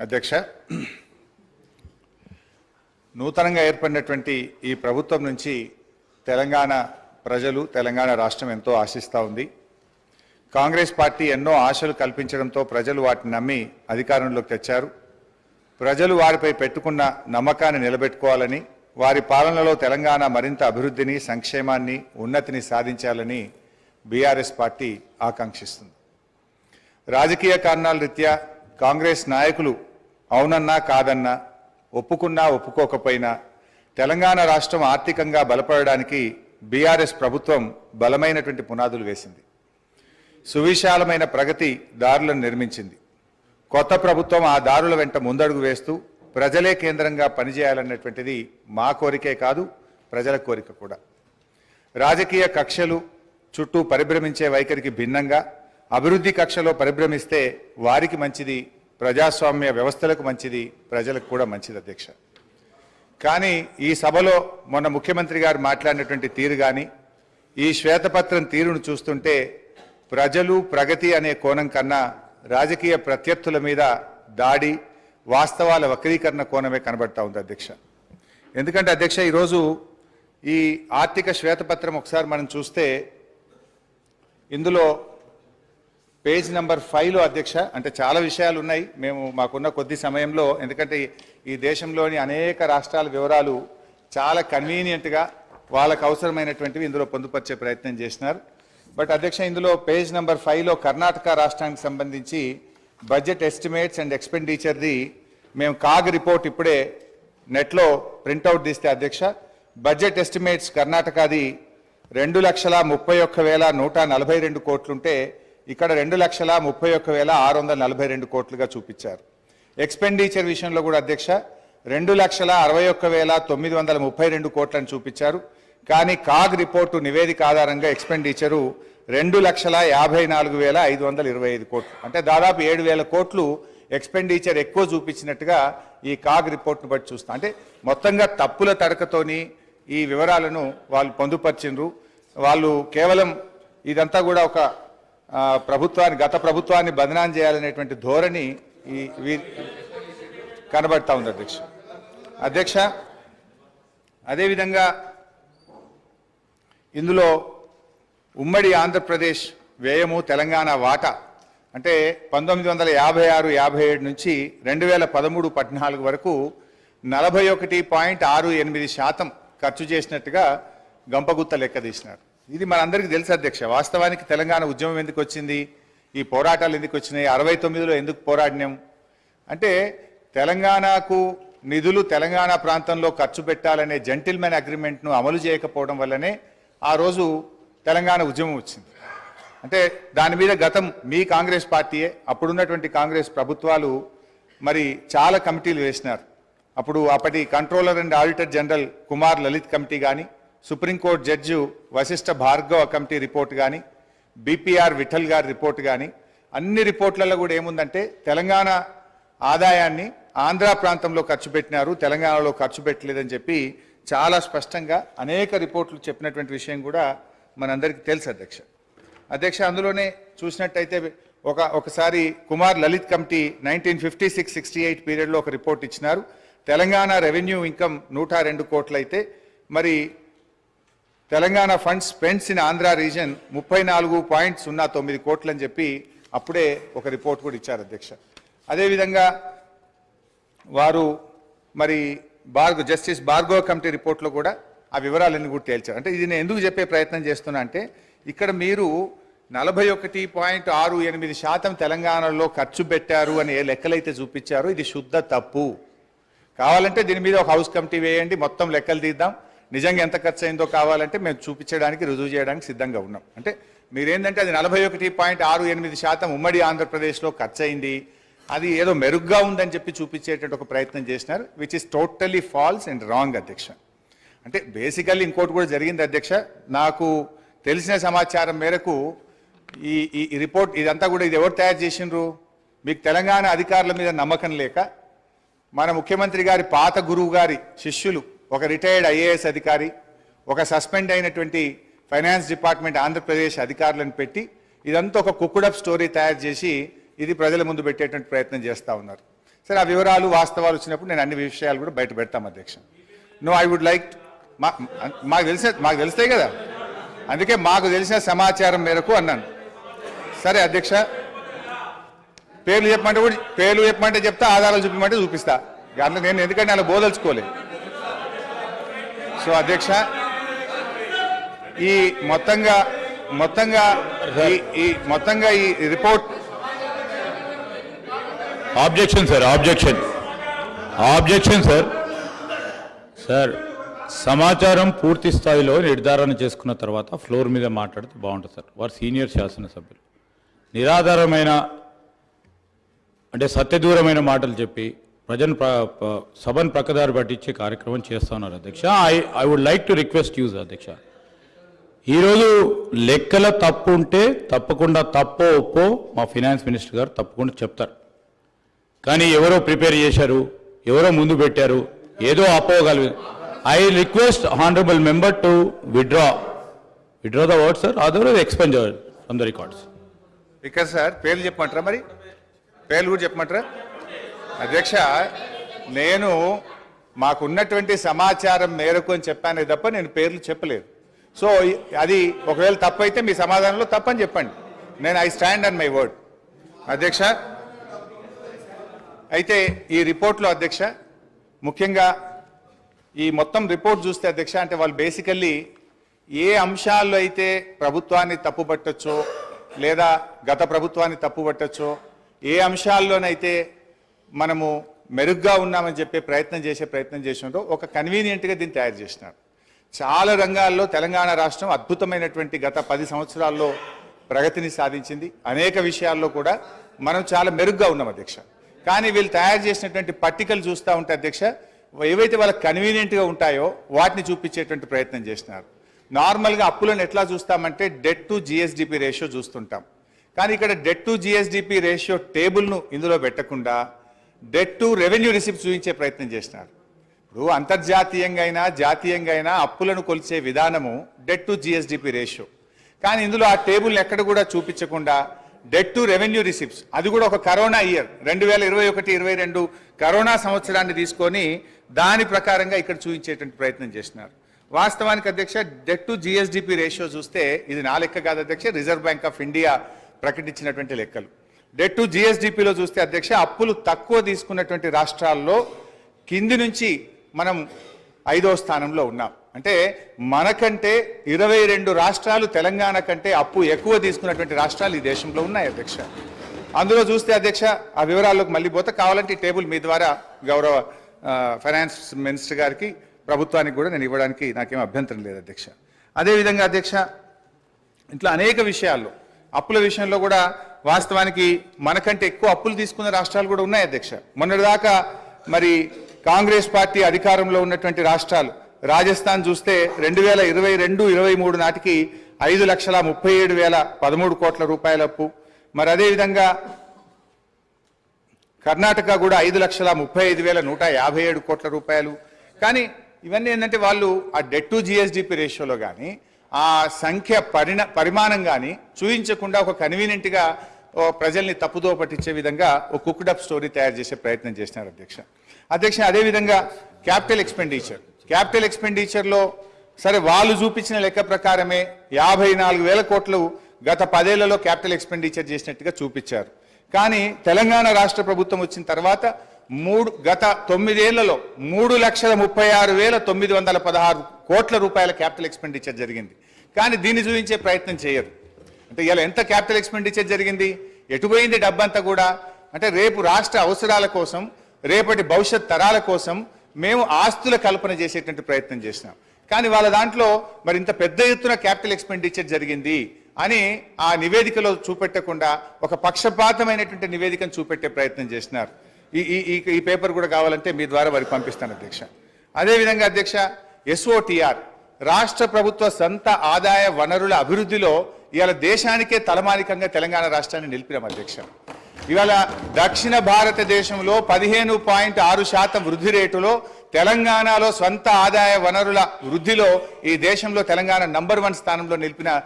అధ్యక్ష, నూతనంగా ఏర్పడినటువంటి ఈ ప్రభుత్వం నుంచి తెలంగాణ ప్రజలు, తెలంగాణ రాష్ట్రం ఎంతో ఆశిస్తూ ఉంది. కాంగ్రెస్ పార్టీ ఎన్నో ఆశలు కల్పించడంతో ప్రజలు వాటిని నమ్మి అధికారంలోకి తెచ్చారు. ప్రజలు వారిపై పెట్టుకున్న నమ్మకాన్ని నిలబెట్టుకోవాలని, వారి పాలనలో తెలంగాణ మరింత అభివృద్ధిని, సంక్షేమాన్ని, ఉన్నతిని సాధించాలని బీఆర్ఎస్ పార్టీ ఆకాంక్షిస్తుంది. రాజకీయ కారణాల రీత్యా కాంగ్రెస్ నాయకులు అవునన్నా కాదన్నా, ఒప్పుకున్నా ఒప్పుకోకపోయినా తెలంగాణ రాష్ట్రం ఆర్థికంగా బలపడడానికి బీఆర్ఎస్ ప్రభుత్వం బలమైనటువంటి పునాదులు వేసింది. సువిశాలమైన ప్రగతి దారులను నిర్మించింది. కొత్త ప్రభుత్వం ఆ దారుల వెంట ముందడుగు వేస్తూ ప్రజలే కేంద్రంగా పనిచేయాలన్నటువంటిది మా కోరికే కాదు, ప్రజల కోరిక కూడా. రాజకీయ కక్షలు చుట్టూ పరిభ్రమించే వైఖరికి భిన్నంగా అభివృద్ధి కక్షలో పరిభ్రమిస్తే వారికి మంచిది, ప్రజాస్వామ్య వ్యవస్థలకు మంచిది, ప్రజలకు కూడా మంచిది అధ్యక్ష. కానీ ఈ సభలో మొన్న ముఖ్యమంత్రి గారు మాట్లాడినటువంటి తీరు కానీ, ఈ శ్వేతపత్రం తీరును చూస్తుంటే ప్రజలు, ప్రగతి అనే కోణం కన్నా రాజకీయ ప్రత్యర్థుల మీద దాడి, వాస్తవాల వక్రీకరణ కోణమే కనబడతా ఉంది అధ్యక్ష. ఎందుకంటే అధ్యక్ష, ఈరోజు ఈ ఆర్థిక శ్వేతపత్రం ఒకసారి మనం చూస్తే ఇందులో పేజ్ నెంబర్ 5లో అధ్యక్ష, అంటే చాలా విషయాలు ఉన్నాయి. మేము మాకున్న కొద్ది సమయంలో, ఎందుకంటే ఈ దేశంలోని అనేక రాష్ట్రాల వివరాలు చాలా కన్వీనియంట్గా వాళ్ళకు అవసరమైనటువంటివి ఇందులో పొందుపరిచే ప్రయత్నం చేసినారు. బట్ అధ్యక్ష, ఇందులో పేజ్ నెంబర్ 5లో కర్ణాటక రాష్ట్రానికి సంబంధించి బడ్జెట్ ఎస్టిమేట్స్ అండ్ ఎక్స్పెండిచర్ది మేము కాగ్ రిపోర్ట్ ఇప్పుడే నెట్లో ప్రింట్అవుట్ తీస్తే అధ్యక్ష, బడ్జెట్ ఎస్టిమేట్స్ కర్ణాటకది 2,31,142 కోట్లుంటే ఇక్కడ 2,31,642 కోట్లుగా చూపించారు. ఎక్స్పెండిచర్ విషయంలో కూడా అధ్యక్ష 2,61,932 కోట్లను చూపించారు. కానీ కాగ్ రిపోర్టు నివేదిక ఆధారంగా ఎక్స్పెండిచరు 2,54,525 కోట్లు, అంటే దాదాపు 7,000 కోట్లు ఎక్స్పెండిచర్ ఎక్కువ చూపించినట్టుగా ఈ కాగ్ రిపోర్ట్ను బట్టి చూస్తాం. అంటే మొత్తంగా తప్పుల తడకతోని ఈ వివరాలను వాళ్ళు పొందుపరిచిండ్రు. వాళ్ళు కేవలం ఇదంతా కూడా ఒక గత ప్రభుత్వాన్ని బదనాం చేయాలనేటువంటి ధోరణి కనబడతా ఉంది అధ్యక్ష. అదేవిధంగా ఇందులో ఉమ్మడి ఆంధ్రప్రదేశ్ వ్యయము, తెలంగాణ వాటా అంటే 1956-57 నుంచి 2013-14 వరకు 41.68% ఖర్చు చేసినట్టుగా గంపగుత్త లెక్క తీసినారు. ఇది మనందరికీ తెలుసు అధ్యక్ష. వాస్తవానికి తెలంగాణ ఉద్యమం ఎందుకు వచ్చింది, ఈ పోరాటాలు ఎందుకు వచ్చినాయి, 69లో ఎందుకు పోరాడినాం అంటే తెలంగాణకు నిధులు తెలంగాణ ప్రాంతంలో ఖర్చు పెట్టాలనే జెంటిల్మెన్ అగ్రిమెంట్ను అమలు చేయకపోవడం వల్లనే ఆ రోజు తెలంగాణ ఉద్యమం వచ్చింది. అంటే దాని మీద గతం మీ కాంగ్రెస్ పార్టీయే, అప్పుడున్నటువంటి కాంగ్రెస్ ప్రభుత్వాలు మరి చాలా కమిటీలు వేసినారు. అప్పుడు అప్పటి controller and auditor general Kumar Lalit committee కానీ, Supreme Court judge Vashishtha Bhargava committee report కానీ, బీపీఆర్ విఠల్ గారి రిపోర్ట్ కానీ, అన్ని రిపోర్ట్లలో కూడా ఏముందంటే తెలంగాణ ఆదాయాన్ని ఆంధ్ర ప్రాంతంలో ఖర్చు పెట్టినారు, తెలంగాణలో ఖర్చు పెట్టలేదని చెప్పి చాలా స్పష్టంగా అనేక రిపోర్ట్లు చెప్పినటువంటి విషయం కూడా మనందరికీ తెలుసు అధ్యక్ష. అందులోనే చూసినట్టయితే ఒకసారి కుమార్ లలిత్ కమిటీ 1956-68 పీరియడ్లో ఒక రిపోర్ట్ ఇచ్చినారు. తెలంగాణ రెవెన్యూ ఇన్కమ్ 102 కోట్లు అయితే మరి Telangana funds spends in Andhra reason 34.09 కోట్లు అని చెప్పి అప్పుడే ఒక రిపోర్ట్ కూడా ఇచ్చారు అధ్యక్ష. అదేవిధంగా వారు మరి జస్టిస్ భార్గవ కమిటీ రిపోర్ట్లో కూడా ఆ వివరాలన్నీ కూడా తేల్చారు. అంటే ఇది నేను ఎందుకు చెప్పే ప్రయత్నం చేస్తున్నా అంటే ఇక్కడ మీరు 41.68% తెలంగాణలో ఖర్చు పెట్టారు అని ఏ లెక్కలైతే చూపించారో ఇది శుద్ధ తప్పు. కావాలంటే దీని మీద ఒక హౌస్ కమిటీ వేయండి, మొత్తం లెక్కలు తీద్దాం, నిజంగా ఎంత ఖర్చు అయిందో కావాలంటే మేము చూపించడానికి, రుజువు చేయడానికి సిద్ధంగా ఉన్నాం. అంటే మీరేంటంటే అది 41.68% ఉమ్మడి ఆంధ్రప్రదేశ్లో ఖర్చు అయింది, అది ఏదో మెరుగ్గా ఉందని చెప్పి చూపించేటువంటి ఒక ప్రయత్నం చేసినారు, which is totally false and wrong అధ్యక్ష. అంటే బేసికల్లీ ఇంకోటి కూడా జరిగింది అధ్యక్ష. నాకు తెలిసిన సమాచారం మేరకు ఈ రిపోర్ట్ ఇదంతా కూడా ఇది ఎవరు తయారు చేసిండ్రు, మీకు తెలంగాణ అధికారుల మీద నమ్మకం లేక మన ముఖ్యమంత్రి గారి పాత గురువు గారి శిష్యులు, ఒక రిటైర్డ్ ఐఏఎస్ అధికారి, ఒక సస్పెండ్ అయినటువంటి ఫైనాన్స్ డిపార్ట్మెంట్ ఆంధ్రప్రదేశ్ అధికారులను పెట్టి ఇదంతా ఒక కుక్కుడప్ స్టోరీ తయారు చేసి ఇది ప్రజల ముందు పెట్టేటువంటి ప్రయత్నం చేస్తూ ఉన్నారు. సరే ఆ వివరాలు వాస్తవాలు వచ్చినప్పుడు నేను అన్ని విషయాలు కూడా బయట పెడతాం అధ్యక్ష. నో ఐ వుడ్ లైక్ మాకు తెలుస్తాయి కదా, అందుకే మాకు తెలిసిన సమాచారం మేరకు అన్నాను. సరే అధ్యక్ష, పేర్లు చెప్పమంటే చెప్తా, ఆధారాలు చూపించమంటే చూపిస్తా. అట్లా నేను ఎందుకంటే అలా బోదలుచుకోలేదు. సో అధ్యక్ష, ఈ మొత్తంగా ఈ report objection sir, objection sir. Sir, సమాచారం పూర్తి స్థాయిలో నిర్ధారణ చేసుకున్న తర్వాత ఫ్లోర్ మీద మాట్లాడితే బాగుంటుంది సార్. వారు సీనియర్ శాసనసభ్యులు నిరాధారమైన అంటే సత్యదూరమైన మాటలు చెప్పి సభను ప్రక్కదారి పట్టించే కార్యక్రమం చేస్తా ఉన్నారు అధ్యక్ష. I would like to request you అధ్యక్ష, ఈరోజు లెక్కల తప్పు ఉంటే తప్పకుండా తప్పో ఒప్పో మా ఫైనాన్స్ మినిస్టర్ గారు తప్పకుండా చెప్తారు. కానీ ఎవరో ప్రిపేర్ చేశారు, ఎవరో ముందు పెట్టారు, ఏదో అపోగలదు. I request honourable member to withdraw the word sir, otherwise expunged from the records. Speaker sir, పేర్లు చెప్పమంటారా? మరి పేర్లు కూడా చెప్పమంటారా? అధ్యక్ష, నేను మాకున్నటువంటి సమాచారం మేరకు అని చెప్పానే తప్ప నేను పేర్లు చెప్పలేదు. సో అది ఒకవేళ తప్పు అయితే మీ సమాధానంలో తప్పని చెప్పండి. నేను I stand on my word అధ్యక్ష. అయితే ఈ రిపోర్ట్లో అధ్యక్ష, ముఖ్యంగా ఈ మొత్తం రిపోర్ట్ చూస్తే అధ్యక్ష, అంటే వాళ్ళు బేసికల్లీ ఏ అంశాల్లో అయితే ప్రభుత్వాన్ని తప్పుపట్టచ్చో లేదా గత ప్రభుత్వాన్ని తప్పుపట్టచ్చో, ఏ అంశాల్లోనైతే మనము మెరుగ్గా ఉన్నామని చెప్పే ప్రయత్నం చేసినారో ఒక కన్వీనియంట్గా దీన్ని తయారు చేసినారు. చాలా రంగాల్లో తెలంగాణ రాష్ట్రం అద్భుతమైనటువంటి గత 10 సంవత్సరాల్లో ప్రగతిని సాధించింది. అనేక విషయాల్లో కూడా మనం చాలా మెరుగ్గా ఉన్నాం అధ్యక్ష. కానీ వీళ్ళు తయారు చేసినటువంటి పట్టికలు చూస్తూ ఉంటే అధ్యక్ష, ఏవైతే వాళ్ళకి కన్వీనియంట్గా ఉంటాయో వాటిని చూపించేటువంటి ప్రయత్నం చేసినారు. నార్మల్గా అప్పులను ఎట్లా చూస్తామంటే డెట్ టు జిఎస్డిపి రేషియో చూస్తుంటాం. కానీ ఇక్కడ డెట్ టు జిఎస్డిపి రేషియో టేబుల్ను ఇందులో పెట్టకుండా డెట్ టు రెవెన్యూ రిసిప్ట్ చూపించే ప్రయత్నం చేసినారు. ఇప్పుడు అంతర్జాతీయంగా అయినా జాతీయంగా అయినా అప్పులను కొలిచే విధానము డెట్ టు జిఎస్డిపి రేషియో. కానీ ఇందులో ఆ టేబుల్ని ఎక్కడ కూడా చూపించకుండా డెట్ టు రెవెన్యూ రిసిప్ట్స్, అది కూడా ఒక కరోనా ఇయర్ 2021-22 కరోనా సంవత్సరాన్ని తీసుకొని దాని ప్రకారంగా ఇక్కడ చూపించేటువంటి ప్రయత్నం చేసినారు. వాస్తవానికి అధ్యక్ష, డెట్ టు జిఎస్డిపి రేషియో చూస్తే ఇది నా లెక్క కాదు అధ్యక్ష, రిజర్వ్ బ్యాంక్ ఆఫ్ ఇండియా ప్రకటించినటువంటి లెక్కలు. డెట్ టు జిఎస్డిపిలో చూస్తే అధ్యక్ష, అప్పులు తక్కువ తీసుకున్నటువంటి రాష్ట్రాల్లో కింది నుంచి మనం 5వ స్థానంలో ఉన్నాం. అంటే మనకంటే 22 రాష్ట్రాలు తెలంగాణ కంటే అప్పు ఎక్కువ తీసుకున్నటువంటి రాష్ట్రాలు ఈ దేశంలో ఉన్నాయి అధ్యక్ష. అందులో చూస్తే అధ్యక్ష, ఆ వివరాల్లోకి మళ్ళీ పోతే కావాలంటే ఈ టేబుల్ మీ ద్వారా గౌరవ ఫైనాన్స్ మినిస్టర్ గారికి, ప్రభుత్వానికి కూడా నేను ఇవ్వడానికి నాకేం అభ్యంతరం లేదు అధ్యక్ష. అదేవిధంగా అధ్యక్ష, ఇట్లా అనేక విషయాల్లో అప్పుల విషయంలో కూడా వాస్తవానికి మనకంటే ఎక్కువ అప్పులు తీసుకున్న రాష్ట్రాలు కూడా ఉన్నాయి అధ్యక్ష. మొన్నటిదాకా మరి కాంగ్రెస్ పార్టీ అధికారంలో ఉన్నటువంటి రాష్ట్రాలు, రాజస్థాన్ చూస్తే 2022-23 నాటికి 5,37,013 కోట్ల రూపాయల అప్పు. మరి అదేవిధంగా కర్ణాటక కూడా 5,35,157 కోట్ల రూపాయలు. కానీ ఇవన్నీ ఏంటంటే వాళ్ళు ఆ డెట్ టు జిఎస్డిపి రేషియోలో కానీ ఆ సంఖ్య పరిమాణం కానీ చూపించకుండా ఒక కన్వీనియంట్గా ప్రజల్ని తప్పుదో పట్టించే విధంగా ఒక కుక్డప్ స్టోరీ తయారు చేసే ప్రయత్నం చేసినారు అధ్యక్ష. అదేవిధంగా క్యాపిటల్ ఎక్స్పెండిచర్లో సరే వాళ్ళు చూపించిన లెక్క ప్రకారమే 54,000 కోట్లు గత 10 ఏళ్లలో క్యాపిటల్ ఎక్స్పెండిచర్ చేసినట్టుగా చూపించారు. కానీ తెలంగాణ రాష్ట్ర ప్రభుత్వం వచ్చిన తర్వాత గత 9 ఏళ్లలో 3,36,916 కోట్ల రూపాయల క్యాపిటల్ ఎక్స్పెండిచర్ జరిగింది. కానీ దీన్ని చూపించే ప్రయత్నం చేయరు. అంటే ఇలా ఎంత క్యాపిటల్ ఎక్స్పెండిచర్ జరిగింది, ఎటుపోయింది డబ్బంతా కూడా అంటే రేపు రాష్ట్ర అవసరాల కోసం, రేపటి భవిష్యత్ తరాల కోసం మేము ఆస్తుల కల్పన చేసేటువంటి ప్రయత్నం చేసినాం. కానీ వాళ్ళ దాంట్లో మరి ఇంత పెద్ద ఎత్తున క్యాపిటల్ ఎక్స్పెండిచర్ జరిగింది అని ఆ నివేదికలో చూపెట్టకుండా ఒక పక్షపాతమైనటువంటి నివేదికను చూపెట్టే ప్రయత్నం చేసినారు. ఈ పేపర్ కూడా కావాలంటే మీ ద్వారా వారికి పంపిస్తాను అధ్యక్ష. అదేవిధంగా అధ్యక్ష, SOTR రాష్ట్ర ప్రభుత్వ సొంత ఆదాయ వనరుల అభివృద్ధిలో ఇవాళ దేశానికే తలమానికంగా తెలంగాణ రాష్ట్రాన్ని నిలిపినాం అధ్యక్ష. ఇవాళ దక్షిణ భారతదేశంలో 15.6% వృద్ధి రేటులో తెలంగాణలో స్వంత ఆదాయ వనరుల వృద్ధిలో ఈ దేశంలో తెలంగాణ నంబర్ 1 స్థానంలో నిలిపిన